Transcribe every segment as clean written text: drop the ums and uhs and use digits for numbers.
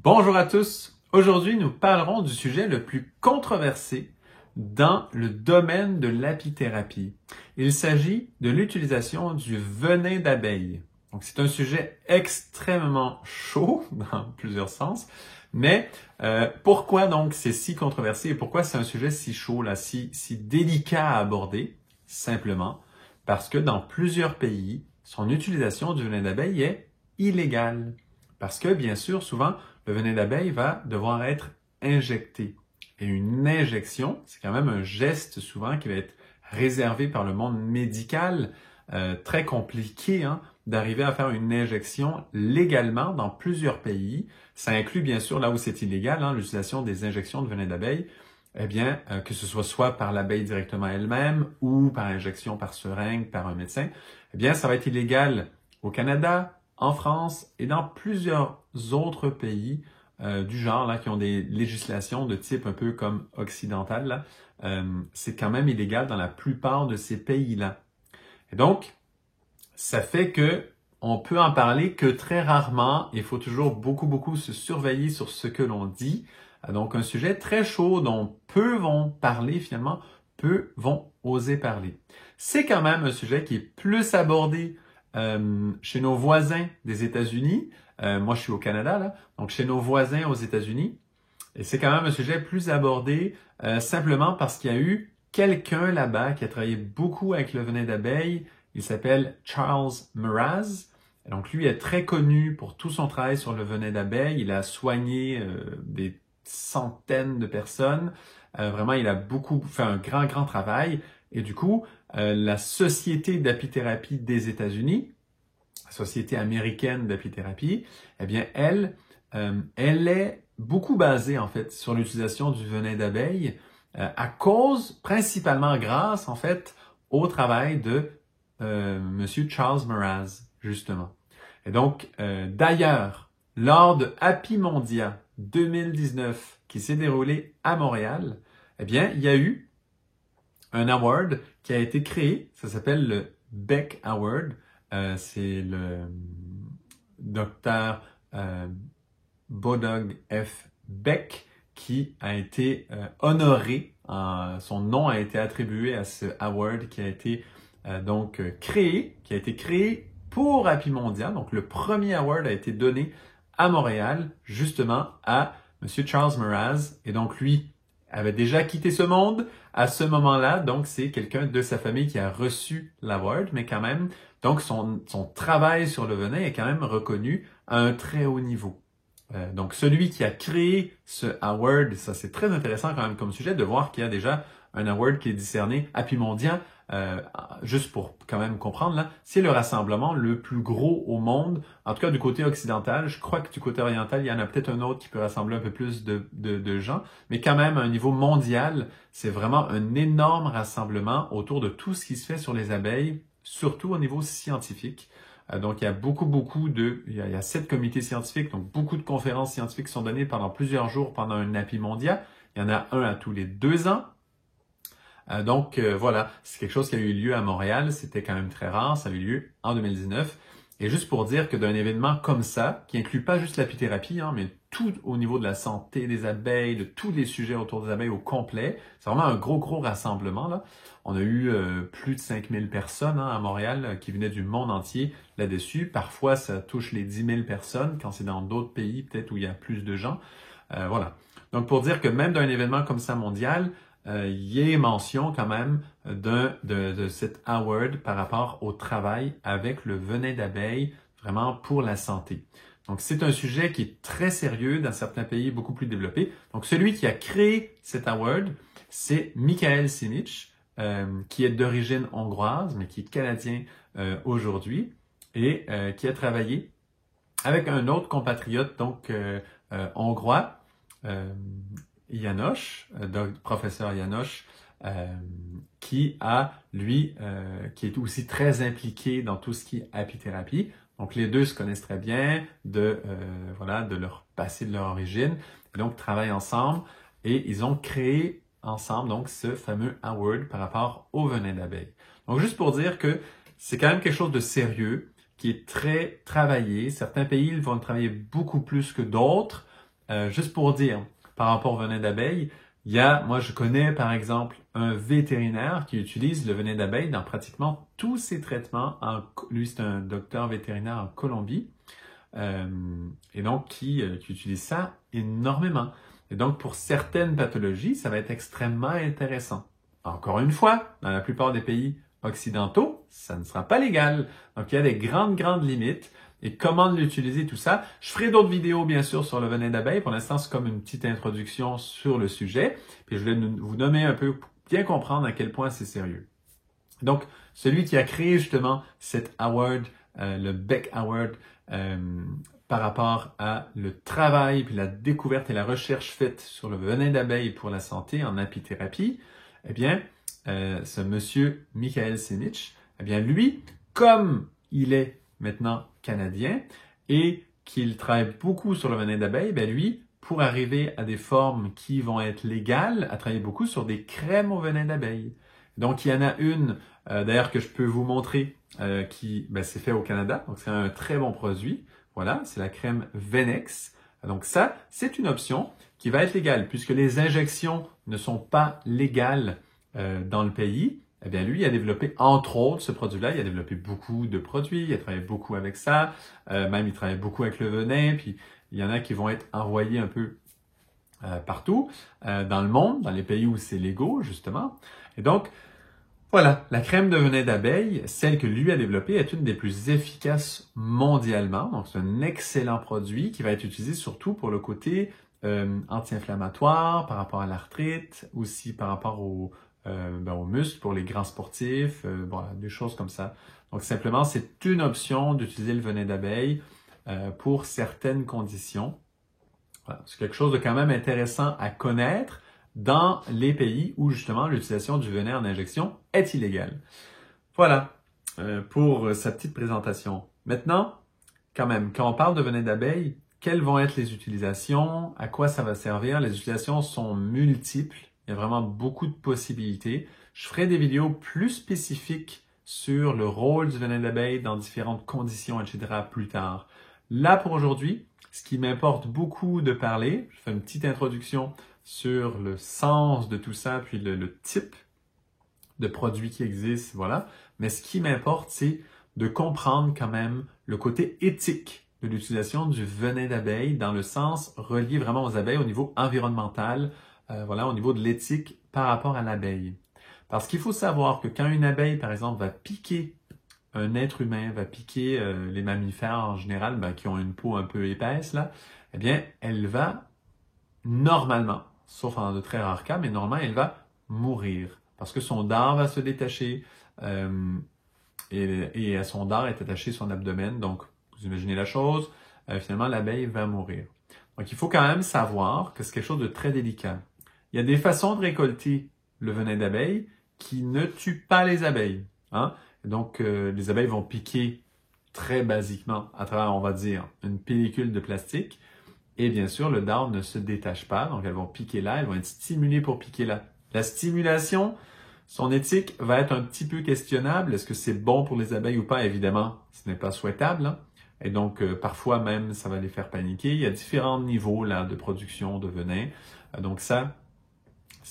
Bonjour à tous. Aujourd'hui, nous parlerons du sujet le plus controversé dans le domaine de l'apithérapie. Il s'agit de l'utilisation du venin d'abeille. Donc, c'est un sujet extrêmement chaud dans plusieurs sens. Mais pourquoi donc c'est si controversé et pourquoi c'est un sujet si chaud, là, si délicat à aborder? Simplement parce que dans plusieurs pays, son utilisation du venin d'abeille est illégale. Parce que, bien sûr, souvent, le venin d'abeille va devoir être injecté. Et une injection, c'est quand même un geste souvent qui va être réservé par le monde médical, très compliqué d'arriver à faire une injection légalement dans plusieurs pays. Ça inclut bien sûr là où c'est illégal, l'utilisation des injections de venin d'abeille, eh bien, que ce soit par l'abeille directement elle-même ou par injection par seringue, par un médecin, eh bien, ça va être illégal au Canada, en France et dans plusieurs autres pays du genre là qui ont des législations de type un peu comme occidental c'est quand même illégal dans la plupart de ces pays-là. Et donc, ça fait que on peut en parler que très rarement. Il faut toujours beaucoup se surveiller sur ce que l'on dit. Donc, un sujet très chaud dont peu vont parler finalement, peu vont oser parler. C'est quand même un sujet qui est plus abordé chez nos voisins des États-Unis. Moi, je suis au Canada, là. Donc, chez nos voisins aux États-Unis. Et c'est quand même un sujet plus abordé simplement parce qu'il y a eu quelqu'un là-bas qui a travaillé beaucoup avec le venin d'abeille. Il s'appelle Charles Mraz. Donc, lui est très connu pour tout son travail sur le venin d'abeille. Il a soigné des centaines de personnes. Vraiment, il a fait un grand travail. Et du coup, la Société d'apithérapie des États-Unis, la Société américaine d'apithérapie, eh bien, elle est beaucoup basée, en fait, sur l'utilisation du venin d'abeille principalement grâce, en fait, au travail de Monsieur Charles Mraz, justement. Et donc, d'ailleurs, lors de Apimondia 2019, qui s'est déroulé à Montréal, eh bien, il y a eu un award qui a été créé, ça s'appelle le Beck Award. C'est le docteur Bodog F. Beck qui a été honoré. Son nom a été attribué à ce award qui a été créé pour Apimondia. Donc, le premier award a été donné à Montréal, justement, à M. Charles Mraz. Et donc, lui avait déjà quitté ce monde à ce moment-là. Donc, c'est quelqu'un de sa famille qui a reçu l'award, mais quand même, donc son travail sur le venin est quand même reconnu à un très haut niveau. Donc, celui qui a créé ce award, ça c'est très intéressant quand même comme sujet de voir qu'il y a déjà un award qui est décerné à Apimondia, juste pour quand même comprendre là, c'est le rassemblement le plus gros au monde, en tout cas du côté occidental. Je crois que du côté oriental, il y en a peut-être un autre qui peut rassembler un peu plus de gens, mais quand même à un niveau mondial, c'est vraiment un énorme rassemblement autour de tout ce qui se fait sur les abeilles, surtout au niveau scientifique. Donc, il y a il y a 7 comités scientifiques, donc beaucoup de conférences scientifiques sont données pendant plusieurs jours pendant un Apimondia. Il y en a un à tous les 2 ans. Donc, voilà, c'est quelque chose qui a eu lieu à Montréal. C'était quand même très rare. Ça a eu lieu en 2019. Et juste pour dire que d'un événement comme ça, qui inclut pas juste l'apithérapie, mais tout au niveau de la santé des abeilles, de tous les sujets autour des abeilles au complet, c'est vraiment un gros rassemblement, là. On a eu plus de 5000 personnes à Montréal qui venaient du monde entier là-dessus. Parfois, ça touche les 10 000 personnes quand c'est dans d'autres pays, peut-être où il y a plus de gens. Voilà. Donc, pour dire que même d'un événement comme ça mondial, il y a mention quand même de cet award par rapport au travail avec le venin d'abeille, vraiment pour la santé. Donc, c'est un sujet qui est très sérieux dans certains pays beaucoup plus développés. Donc, celui qui a créé cet award, c'est Michael Simic, qui est d'origine hongroise, mais qui est canadien aujourd'hui, et qui a travaillé avec un autre compatriote, donc hongrois, János, professeur János, qui est aussi très impliqué dans tout ce qui est apithérapie. Donc, les deux se connaissent très bien de leur passé, de leur origine, et donc travaillent ensemble, et ils ont créé ensemble donc ce fameux award par rapport au venin d'abeille. Donc, juste pour dire que c'est quand même quelque chose de sérieux, qui est très travaillé. Certains pays vont travailler beaucoup plus que d'autres. juste pour dire, par rapport au venin d'abeille, moi je connais par exemple un vétérinaire qui utilise le venin d'abeille dans pratiquement tous ses traitements. Lui, c'est un docteur vétérinaire en Colombie et donc qui utilise ça énormément. Et donc pour certaines pathologies, ça va être extrêmement intéressant. Encore une fois, dans la plupart des pays occidentaux, ça ne sera pas légal. Donc il y a des grandes limites. Et comment l'utiliser, tout ça. Je ferai d'autres vidéos, bien sûr, sur le venin d'abeille. Pour l'instant, c'est comme une petite introduction sur le sujet. Puis je voulais vous nommer un peu pour bien comprendre à quel point c'est sérieux. Donc, celui qui a créé justement cet award, le Beck Award, par rapport à le travail, puis la découverte et la recherche faite sur le venin d'abeille pour la santé en apithérapie, eh bien, ce monsieur Michael Sinich, eh bien, lui, comme il est maintenant canadien et qu'il travaille beaucoup sur le venin d'abeille, ben lui, pour arriver à des formes qui vont être légales, a travaillé beaucoup sur des crèmes au venin d'abeille. Donc, il y en a une, d'ailleurs, que je peux vous montrer, qui c'est fait au Canada. Donc, c'est un très bon produit. Voilà, c'est la crème Venex. Donc, ça, c'est une option qui va être légale, puisque les injections ne sont pas légales dans le pays. Eh bien, lui, il a développé, entre autres, ce produit-là. Il a développé beaucoup de produits. Il a travaillé beaucoup avec ça. Même, il travaille beaucoup avec le venin. Puis, il y en a qui vont être envoyés un peu partout dans le monde, dans les pays où c'est légaux, justement. Et donc, voilà, la crème de venin d'abeille, celle que lui a développée, est une des plus efficaces mondialement. Donc, c'est un excellent produit qui va être utilisé surtout pour le côté anti-inflammatoire, par rapport à l'arthrite, aussi par rapport aux muscles pour les grands sportifs, voilà, des choses comme ça. Donc simplement, c'est une option d'utiliser le venin d'abeille pour certaines conditions. Voilà. C'est quelque chose de quand même intéressant à connaître dans les pays où justement l'utilisation du venin en injection est illégale. Voilà pour sa petite présentation. Maintenant, quand même, quand on parle de venin d'abeille, quelles vont être les utilisations? À quoi ça va servir? Les utilisations sont multiples. Il y a vraiment beaucoup de possibilités. Je ferai des vidéos plus spécifiques sur le rôle du venin d'abeille dans différentes conditions, etc. plus tard. Là, pour aujourd'hui, ce qui m'importe beaucoup de parler, je fais une petite introduction sur le sens de tout ça, puis le type de produits qui existent, voilà. Mais ce qui m'importe, c'est de comprendre quand même le côté éthique de l'utilisation du venin d'abeille dans le sens relié vraiment aux abeilles au niveau environnemental, voilà, au niveau de l'éthique par rapport à l'abeille. Parce qu'il faut savoir que quand une abeille, par exemple, va piquer un être humain, va piquer les mammifères en général, qui ont une peau un peu épaisse, là, eh bien, elle va normalement, sauf dans de très rares cas, mais normalement, elle va mourir. Parce que son dard va se détacher et à son dard est attaché son abdomen. Donc, vous imaginez la chose, finalement, l'abeille va mourir. Donc, il faut quand même savoir que c'est quelque chose de très délicat. Il y a des façons de récolter le venin d'abeille qui ne tuent pas les abeilles. Hein? Donc, les abeilles vont piquer très basiquement à travers, on va dire, une pellicule de plastique. Et bien sûr, le dard ne se détache pas. Donc, elles vont piquer là, elles vont être stimulées pour piquer là. La stimulation, son éthique va être un petit peu questionnable. Est-ce que c'est bon pour les abeilles ou pas? Évidemment, ce n'est pas souhaitable. Hein? Et donc, parfois même, ça va les faire paniquer. Il y a différents niveaux là de production de venin. Donc ça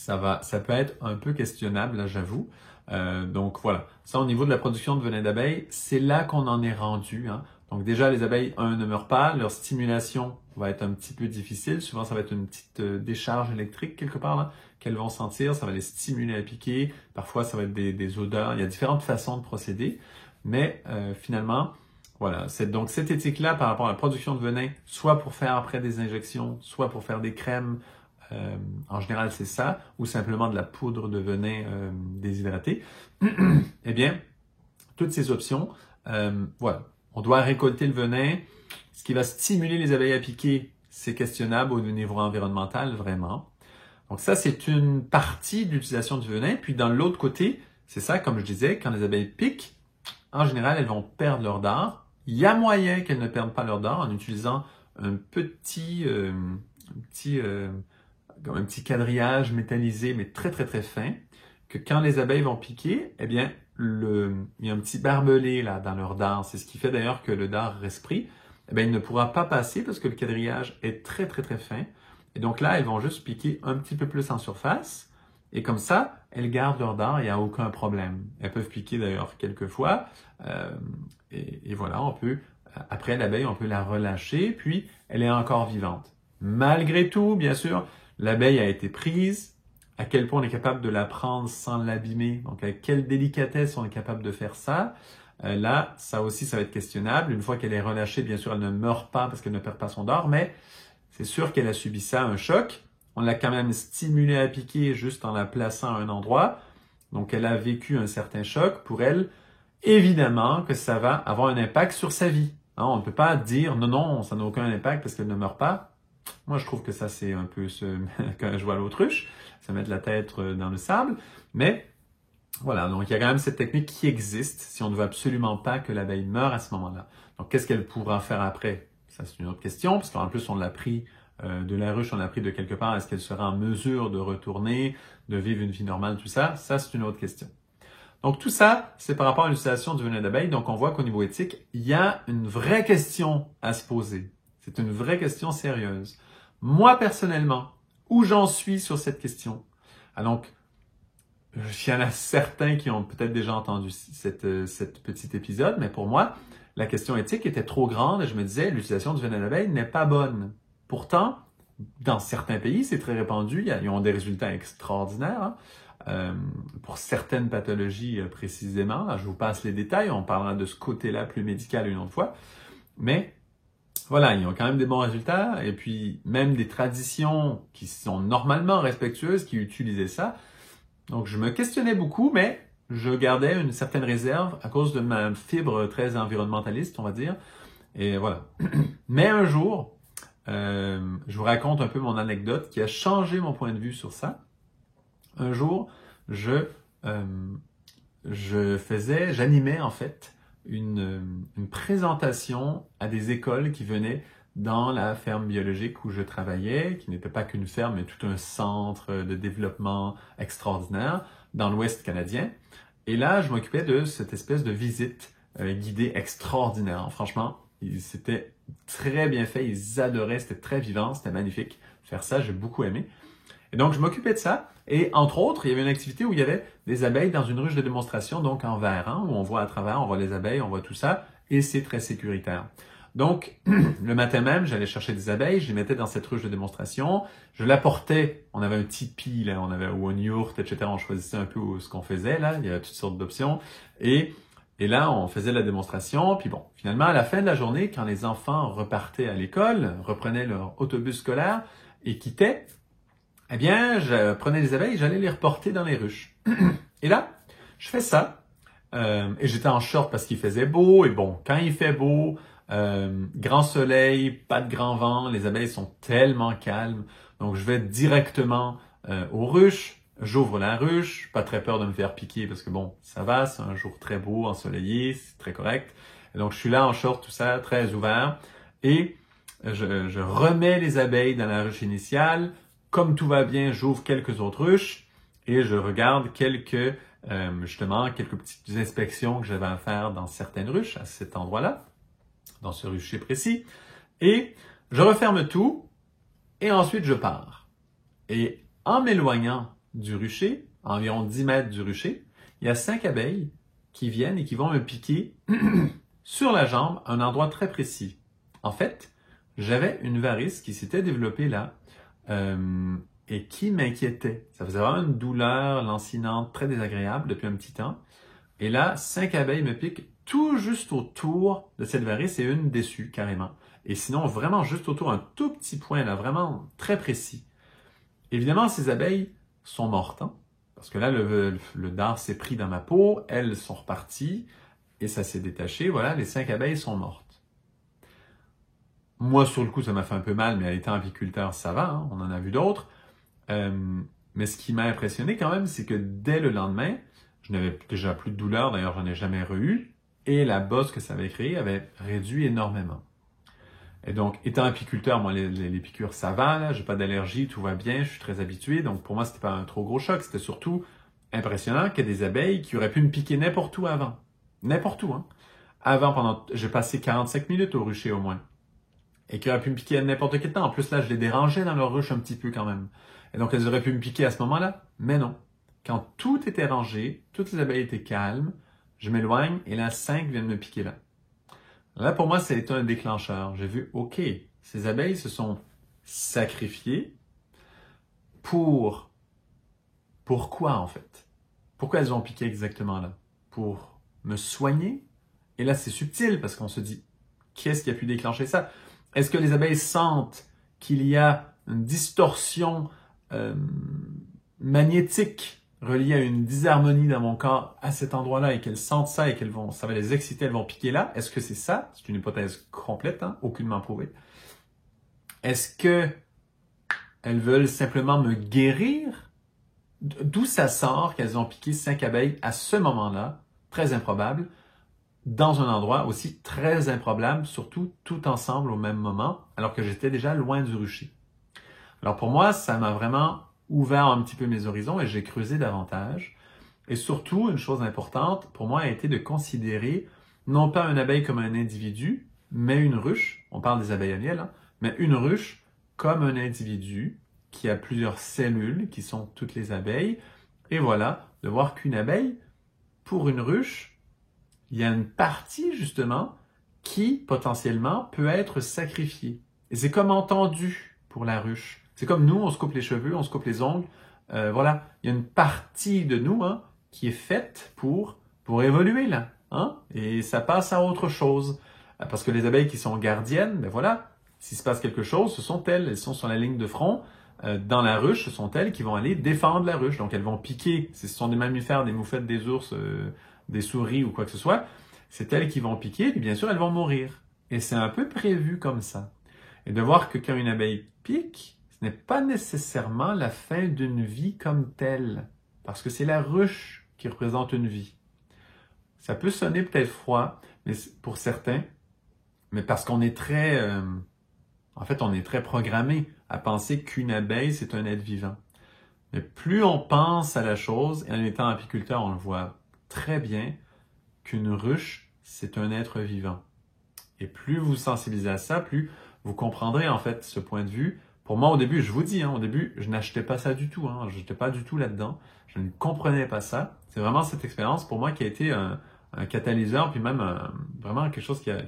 peut être un peu questionnable, là, j'avoue. Donc voilà, ça au niveau de la production de venin d'abeille, c'est là qu'on en est rendu. Hein. Donc déjà, les abeilles, ne meurent pas. Leur stimulation va être un petit peu difficile. Souvent, ça va être une petite décharge électrique quelque part là qu'elles vont sentir. Ça va les stimuler à piquer. Parfois, ça va être des odeurs. Il y a différentes façons de procéder. Mais finalement, voilà, c'est donc cette éthique-là par rapport à la production de venin, soit pour faire après des injections, soit pour faire des crèmes, en général c'est ça, ou simplement de la poudre de venin déshydratée, eh bien, toutes ces options, voilà, on doit récolter le venin. Ce qui va stimuler les abeilles à piquer, c'est questionnable au niveau environnemental, vraiment. Donc ça, c'est une partie de l'utilisation du venin. Puis dans l'autre côté, c'est ça, comme je disais, quand les abeilles piquent, en général, elles vont perdre leur dard. Il y a moyen qu'elles ne perdent pas leur dard en utilisant un petit quadrillage métallisé, mais très très très fin, que quand les abeilles vont piquer, eh bien, il y a un petit barbelé là dans leur dard. C'est ce qui fait d'ailleurs que le dard reste pris. eh bien, il ne pourra pas passer parce que le quadrillage est très, très, très fin. Et donc là, elles vont juste piquer un petit peu plus en surface. Et comme ça, elles gardent leur dard, il n'y a aucun problème. Elles peuvent piquer d'ailleurs quelques fois. Et voilà, après l'abeille, on peut la relâcher, puis elle est encore vivante. Malgré tout, bien sûr, l'abeille a été prise. À quel point on est capable de la prendre sans l'abîmer? Donc, avec quelle délicatesse on est capable de faire ça? Là, ça aussi, ça va être questionnable. Une fois qu'elle est relâchée, bien sûr, elle ne meurt pas parce qu'elle ne perd pas son dard, mais c'est sûr qu'elle a subi ça, un choc. On l'a quand même stimulée à piquer juste en la plaçant à un endroit. Donc, elle a vécu un certain choc. Pour elle, évidemment que ça va avoir un impact sur sa vie. Hein, on ne peut pas dire non, non, ça n'a aucun impact parce qu'elle ne meurt pas. Moi, je trouve que ça, c'est un peu quand je vois l'autruche, se mettre la tête dans le sable. Mais voilà, donc il y a quand même cette technique qui existe si on ne veut absolument pas que l'abeille meure à ce moment-là. Donc, qu'est-ce qu'elle pourra faire après? Ça, c'est une autre question, parce qu'en plus, on l'a pris de la ruche, on l'a pris de quelque part. Est-ce qu'elle sera en mesure de retourner, de vivre une vie normale, tout ça? Ça, c'est une autre question. Donc, tout ça, c'est par rapport à l'utilisation du venin d'abeille. Donc, on voit qu'au niveau éthique, il y a une vraie question à se poser. C'est une vraie question sérieuse. Moi, personnellement, où j'en suis sur cette question? Ah, donc, il y en a certains qui ont peut-être déjà entendu cette petit épisode, mais pour moi, la question éthique était trop grande et je me disais, l'utilisation du venin d'abeille n'est pas bonne. Pourtant, dans certains pays, c'est très répandu. Ils ont des résultats extraordinaires. Pour certaines pathologies précisément. Là, je vous passe les détails. On parlera de ce côté-là plus médical une autre fois. Mais voilà, ils ont quand même des bons résultats. Et puis, même des traditions qui sont normalement respectueuses, qui utilisaient ça. Donc, je me questionnais beaucoup, mais je gardais une certaine réserve à cause de ma fibre très environnementaliste, on va dire. Et voilà. Mais un jour, je vous raconte un peu mon anecdote qui a changé mon point de vue sur ça. Un jour, j'animais en fait une présentation à des écoles qui venaient dans la ferme biologique où je travaillais, qui n'était pas qu'une ferme, mais tout un centre de développement extraordinaire dans l'Ouest canadien. Et là, je m'occupais de cette espèce de visite guidée extraordinaire. Franchement, c'était très bien fait, ils adoraient, c'était très vivant, c'était magnifique. Faire ça, j'ai beaucoup aimé. Et donc, je m'occupais de ça. Et entre autres, il y avait une activité où il y avait des abeilles dans une ruche de démonstration, donc en verre, hein, où on voit à travers, on voit les abeilles, on voit tout ça, et c'est très sécuritaire. Donc, le matin même, j'allais chercher des abeilles, je les mettais dans cette ruche de démonstration, je l'apportais, on avait un tipi, là, ou un yourte, etc. On choisissait un peu ce qu'on faisait, là, il y avait toutes sortes d'options. Et là, on faisait la démonstration, puis bon, finalement, à la fin de la journée, quand les enfants repartaient à l'école, reprenaient leur autobus scolaire et quittaient, eh bien, je prenais les abeilles et j'allais les reporter dans les ruches. Et là, je fais ça. Et j'étais en short parce qu'il faisait beau. Et bon, quand il fait beau, grand soleil, pas de grand vent, les abeilles sont tellement calmes. Donc, je vais directement aux ruches. J'ouvre la ruche. Pas très peur de me faire piquer parce que bon, ça va. C'est un jour très beau, ensoleillé. C'est très correct. Et donc, je suis là en short, tout ça, très ouvert. Et je remets les abeilles dans la ruche initiale. Comme tout va bien, j'ouvre quelques autres ruches et je regarde quelques petites inspections que j'avais à faire dans certaines ruches, à cet endroit-là, dans ce rucher précis. Et je referme tout et ensuite je pars. Et en m'éloignant du rucher, à environ 10 mètres du rucher, il y a 5 abeilles qui viennent et qui vont me piquer sur la jambe, un endroit très précis. En fait, j'avais une varice qui s'était développée là, et qui m'inquiétait. Ça faisait vraiment une douleur lancinante très désagréable depuis un petit temps. Et là, 5 abeilles me piquent tout juste autour de cette varice et une dessus carrément. Et sinon, vraiment juste autour, un tout petit point là, vraiment très précis. Évidemment, ces abeilles sont mortes, hein, parce que là, le dard s'est pris dans ma peau, elles sont reparties et ça s'est détaché. Voilà, les 5 abeilles sont mortes. Moi, sur le coup, ça m'a fait un peu mal, mais étant apiculteur, ça va, hein, on en a vu d'autres. Mais ce qui m'a impressionné quand même, c'est que dès le lendemain, je n'avais déjà plus de douleur, d'ailleurs, j'en ai jamais eu, et la bosse que ça avait créée avait réduit énormément. Et donc, étant apiculteur, moi, les piqûres, ça va, là, j'ai pas d'allergie, tout va bien, je suis très habitué, donc pour moi, c'était pas un trop gros choc, c'était surtout impressionnant qu'il y ait des abeilles qui auraient pu me piquer n'importe où avant. N'importe où, hein. J'ai passé 45 minutes au rucher au moins. et qui auraient pu me piquer à n'importe quel temps. En plus, là, je les dérangeais dans leur ruche un petit peu quand même. Et donc, elles auraient pu me piquer à ce moment-là, mais non. Quand tout était rangé, toutes les abeilles étaient calmes, je m'éloigne et là, 5 viennent me piquer là. Là, pour moi, ça a été un déclencheur. J'ai vu, OK, ces abeilles se sont sacrifiées pourquoi en fait? Pourquoi elles ont piqué exactement là? Pour me soigner? Et là, c'est subtil parce qu'on se dit, qu'est-ce qui a pu déclencher ça? Est-ce que les abeilles sentent qu'il y a une distorsion magnétique reliée à une disharmonie dans mon corps à cet endroit-là et qu'elles sentent ça et ça va les exciter, elles vont piquer là? Est-ce que c'est ça? C'est une hypothèse complète, hein? Aucunement prouvée. Est-ce que elles veulent simplement me guérir? D'où ça sort qu'elles ont piqué 5 abeilles à ce moment-là, très improbable, dans un endroit aussi très improbable, surtout tout ensemble au même moment, alors que j'étais déjà loin du rucher. Alors pour moi, ça m'a vraiment ouvert un petit peu mes horizons et j'ai creusé davantage. Et surtout, une chose importante pour moi a été de considérer non pas une abeille comme un individu, mais une ruche, on parle des abeilles à miel, hein, mais une ruche comme un individu qui a plusieurs cellules, qui sont toutes les abeilles. Et voilà, de voir qu'une abeille, pour une ruche, il y a une partie justement qui potentiellement peut être sacrifiée. Et c'est comme entendu pour la ruche. C'est comme nous, on se coupe les cheveux, on se coupe les ongles. Voilà, il y a une partie de nous hein, qui est faite pour évoluer là. Hein? Et ça passe à autre chose. Parce que les abeilles qui sont gardiennes, ben voilà, s'il se passe quelque chose, ce sont elles. Elles sont sur la ligne de front. Dans la ruche, ce sont elles qui vont aller défendre la ruche. Donc elles vont piquer. Si ce sont des mammifères, des moufettes, des ours, des souris ou quoi que ce soit, c'est elles qui vont piquer, et bien sûr, elles vont mourir. Et c'est un peu prévu comme ça. Et de voir que quand une abeille pique, ce n'est pas nécessairement la fin d'une vie comme telle, parce que c'est la ruche qui représente une vie. Ça peut sonner peut-être froid, mais pour certains, mais parce qu'on est on est très programmé à penser qu'une abeille, c'est un être vivant. Mais plus on pense à la chose, et en étant apiculteur, on le voit très bien, qu'une ruche, c'est un être vivant. Et plus vous sensibilisez à ça, plus vous comprendrez en fait ce point de vue. Pour moi, au début, je vous dis, hein, au début, je n'achetais pas ça du tout. Je n'étais pas du tout là-dedans. Je ne comprenais pas ça. C'est vraiment cette expérience pour moi qui a été un catalyseur, puis même vraiment quelque chose qui a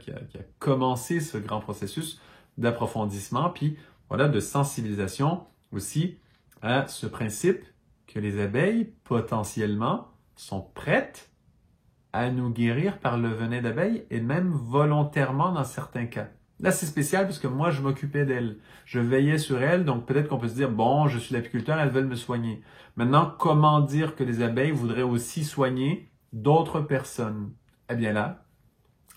commencé ce grand processus d'approfondissement, puis voilà, de sensibilisation aussi à ce principe que les abeilles, potentiellement, sont prêtes à nous guérir par le venin d'abeille et même volontairement dans certains cas. Là, c'est spécial parce que moi, je m'occupais d'elles. Je veillais sur elles, donc peut-être qu'on peut se dire, bon, je suis l'apiculteur, elles veulent me soigner. Maintenant, comment dire que les abeilles voudraient aussi soigner d'autres personnes? Eh bien là,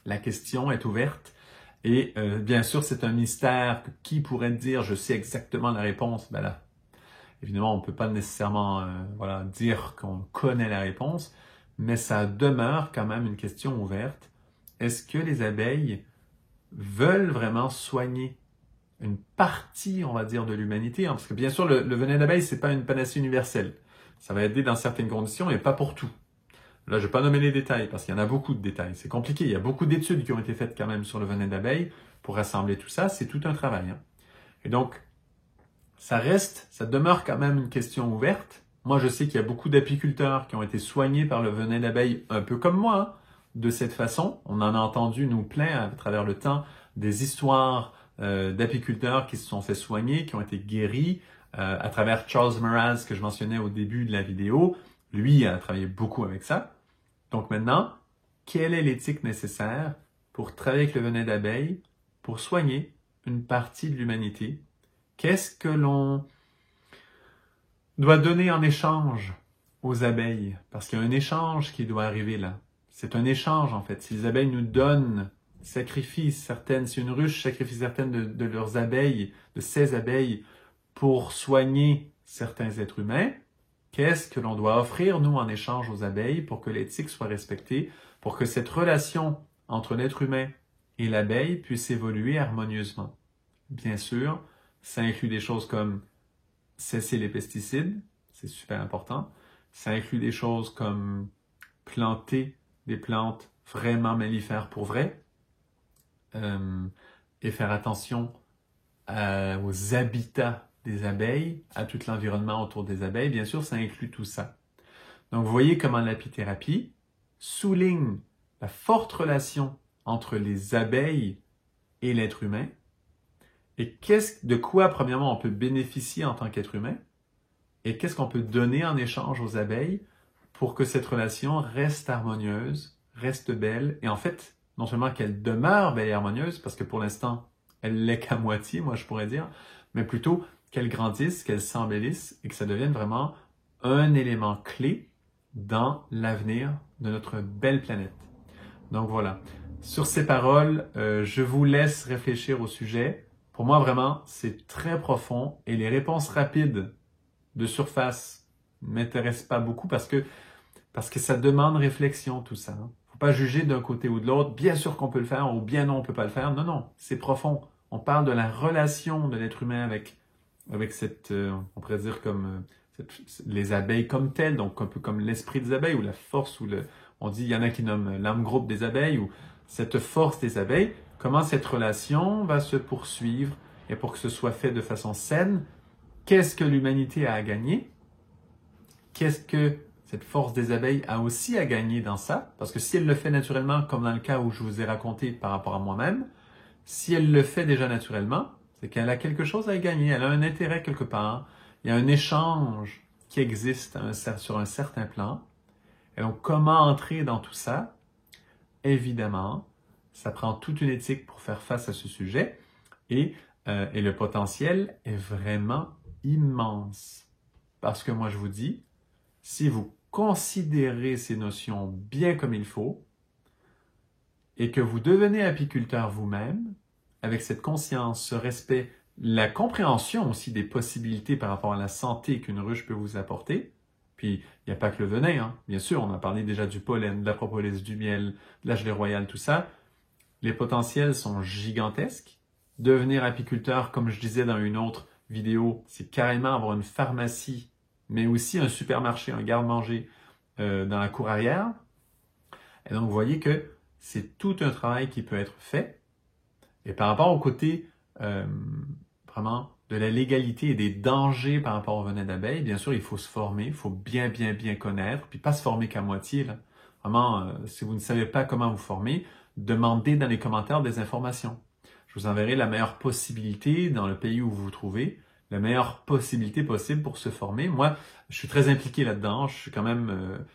la question est ouverte et bien sûr, c'est un mystère. Qui pourrait dire, je sais exactement la réponse? Ben là, évidemment, on ne peut pas nécessairement dire qu'on connaît la réponse, mais ça demeure quand même une question ouverte. Est-ce que les abeilles veulent vraiment soigner une partie, on va dire, de l'humanité? Parce que bien sûr, le venin d'abeille, c'est pas une panacée universelle. Ça va aider dans certaines conditions, mais pas pour tout. Là, je ne vais pas nommer les détails, parce qu'il y en a beaucoup de détails. C'est compliqué. Il y a beaucoup d'études qui ont été faites quand même sur le venin d'abeille pour rassembler tout ça. C'est tout un travail. Hein. Et donc, ça demeure quand même une question ouverte. Moi, je sais qu'il y a beaucoup d'apiculteurs qui ont été soignés par le venin d'abeille, un peu comme moi, hein, de cette façon. On en a entendu nous plein à travers le temps des histoires d'apiculteurs qui se sont fait soigner, qui ont été guéris, à travers Charles Mraz que je mentionnais au début de la vidéo. Lui a travaillé beaucoup avec ça. Donc maintenant, quelle est l'éthique nécessaire pour travailler avec le venin d'abeille, pour soigner une partie de l'humanité? Qu'est-ce que l'on doit donner en échange aux abeilles? Parce qu'il y a un échange qui doit arriver là. C'est un échange en fait. Si les abeilles nous donnent, sacrifient certaines, si une ruche sacrifie certaines de leurs abeilles, de ses abeilles, pour soigner certains êtres humains, qu'est-ce que l'on doit offrir, nous, en échange aux abeilles pour que l'éthique soit respectée, pour que cette relation entre l'être humain et l'abeille puisse évoluer harmonieusement? Bien sûr, ça inclut des choses comme cesser les pesticides, c'est super important. Ça inclut des choses comme planter des plantes vraiment mellifères pour vrai. et faire attention aux habitats des abeilles, à tout l'environnement autour des abeilles, bien sûr, ça inclut tout ça. Donc, vous voyez comment l'apithérapie souligne la forte relation entre les abeilles et l'être humain. Et de quoi, premièrement, on peut bénéficier en tant qu'être humain? Et qu'est-ce qu'on peut donner en échange aux abeilles pour que cette relation reste harmonieuse, reste belle, et en fait, non seulement qu'elle demeure belle et harmonieuse, parce que pour l'instant, elle l'est qu'à moitié, moi je pourrais dire, mais plutôt qu'elle grandisse, qu'elle s'embellisse et que ça devienne vraiment un élément clé dans l'avenir de notre belle planète. Donc voilà. Sur ces paroles, je vous laisse réfléchir au sujet. Pour moi, vraiment, c'est très profond et les réponses rapides de surface ne m'intéressent pas beaucoup parce que ça demande réflexion, tout ça. Faut pas juger d'un côté ou de l'autre. Bien sûr qu'on peut le faire ou bien non, on peut pas le faire. Non, non, c'est profond. On parle de la relation de l'être humain avec cette, on pourrait dire comme les abeilles comme telles, donc un peu comme l'esprit des abeilles ou la force on dit, il y en a qui nomment l'âme groupe des abeilles ou cette force des abeilles, comment cette relation va se poursuivre et pour que ce soit fait de façon saine, qu'est-ce que l'humanité a à gagner? Qu'est-ce que cette force des abeilles a aussi à gagner dans ça? Parce que si elle le fait naturellement, comme dans le cas où je vous ai raconté par rapport à moi-même, si elle le fait déjà naturellement, c'est qu'elle a quelque chose à y gagner, elle a un intérêt quelque part, il y a un échange qui existe sur un certain plan. Et donc, comment entrer dans tout ça? Évidemment, ça prend toute une éthique pour faire face à ce sujet et le potentiel est vraiment immense. Parce que moi, je vous dis, si vous considérez ces notions bien comme il faut et que vous devenez apiculteur vous-même, avec cette conscience, ce respect, la compréhension aussi des possibilités par rapport à la santé qu'une ruche peut vous apporter. Puis, il n'y a pas que le venin, hein. Bien sûr, on a parlé déjà du pollen, de la propolis, du miel, de la gelée royale, tout ça. Les potentiels sont gigantesques. Devenir apiculteur, comme je disais dans une autre vidéo, c'est carrément avoir une pharmacie, mais aussi un supermarché, un garde-manger dans la cour arrière. Et donc, vous voyez que c'est tout un travail qui peut être fait. Et par rapport au côté vraiment de la légalité et des dangers par rapport au venin d'abeille, bien sûr, il faut se former, il faut bien connaître, puis pas se former qu'à moitié, là. Vraiment, si vous ne savez pas comment vous former, demandez dans les commentaires des informations. Je vous enverrai la meilleure possibilité dans le pays où vous vous trouvez, la meilleure possibilité possible pour se former. Moi, je suis très impliqué là-dedans, je suis quand même...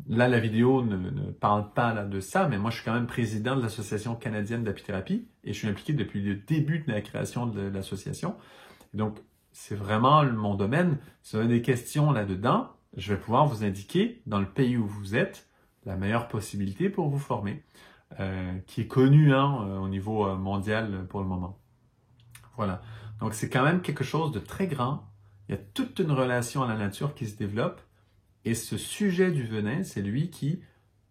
là, la vidéo ne parle pas là, de ça, mais moi, je suis quand même président de l'Association canadienne d'apithérapie et je suis impliqué depuis le début de la création de l'association. Donc, c'est vraiment mon domaine. Si vous avez des questions là-dedans, je vais pouvoir vous indiquer, dans le pays où vous êtes, la meilleure possibilité pour vous former, qui est connue au niveau mondial pour le moment. Voilà. Donc, c'est quand même quelque chose de très grand. Il y a toute une relation à la nature qui se développe. Et ce sujet du venin, c'est lui qui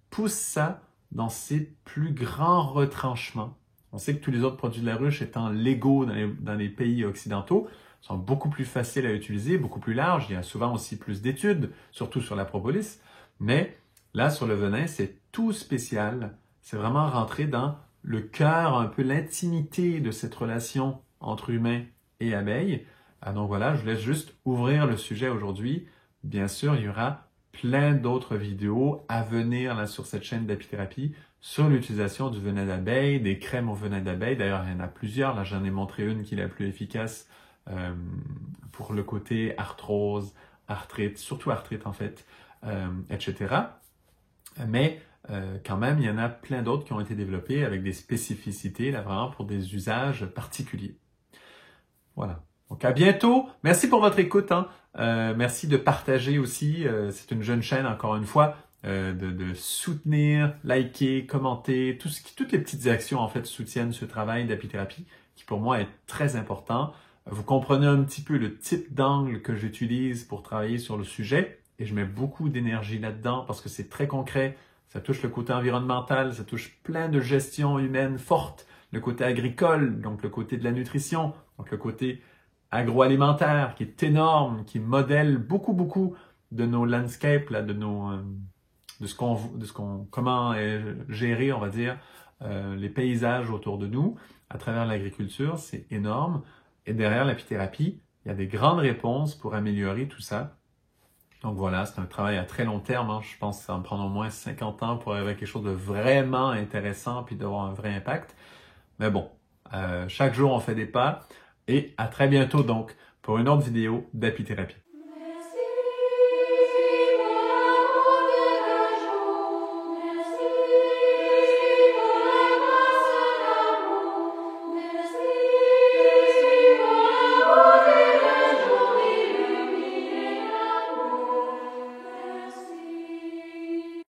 pousse ça dans ses plus grands retranchements. On sait que tous les autres produits de la ruche étant légaux dans les pays occidentaux, sont beaucoup plus faciles à utiliser, beaucoup plus larges. Il y a souvent aussi plus d'études, surtout sur la propolis. Mais là, sur le venin, c'est tout spécial. C'est vraiment rentrer dans le cœur, un peu l'intimité de cette relation entre humains et abeilles. Donc voilà, je vous laisse juste ouvrir le sujet aujourd'hui. Bien sûr, il y aura plein d'autres vidéos à venir là, sur cette chaîne d'apithérapie sur l'utilisation du venin d'abeille, des crèmes au venin d'abeille. D'ailleurs, il y en a plusieurs. Là, j'en ai montré une qui est la plus efficace pour le côté arthrose, arthrite, surtout arthrite en fait, etc. Mais quand même, il y en a plein d'autres qui ont été développées avec des spécificités là, vraiment pour des usages particuliers. Voilà. Donc à bientôt. Merci pour votre écoute. Merci de partager aussi. C'est une jeune chaîne, encore une fois, de soutenir, liker, commenter, toutes les petites actions en fait soutiennent ce travail d'apithérapie qui pour moi est très important. Vous comprenez un petit peu le type d'angle que j'utilise pour travailler sur le sujet et je mets beaucoup d'énergie là-dedans parce que c'est très concret. Ça touche le côté environnemental, ça touche plein de gestion humaine forte, le côté agricole, donc le côté de la nutrition, donc le côté agroalimentaire qui est énorme, qui modèle beaucoup de nos landscapes, là, comment gérer, on va dire, les paysages autour de nous, à travers l'agriculture, c'est énorme. Et derrière l'apithérapie, il y a des grandes réponses pour améliorer tout ça. Donc voilà, c'est un travail à très long terme. Hein. Je pense que ça va me prendre au moins 50 ans pour arriver à quelque chose de vraiment intéressant puis d'avoir un vrai impact. Mais bon, chaque jour on fait des pas. Et à très bientôt donc pour une autre vidéo d'apithérapie.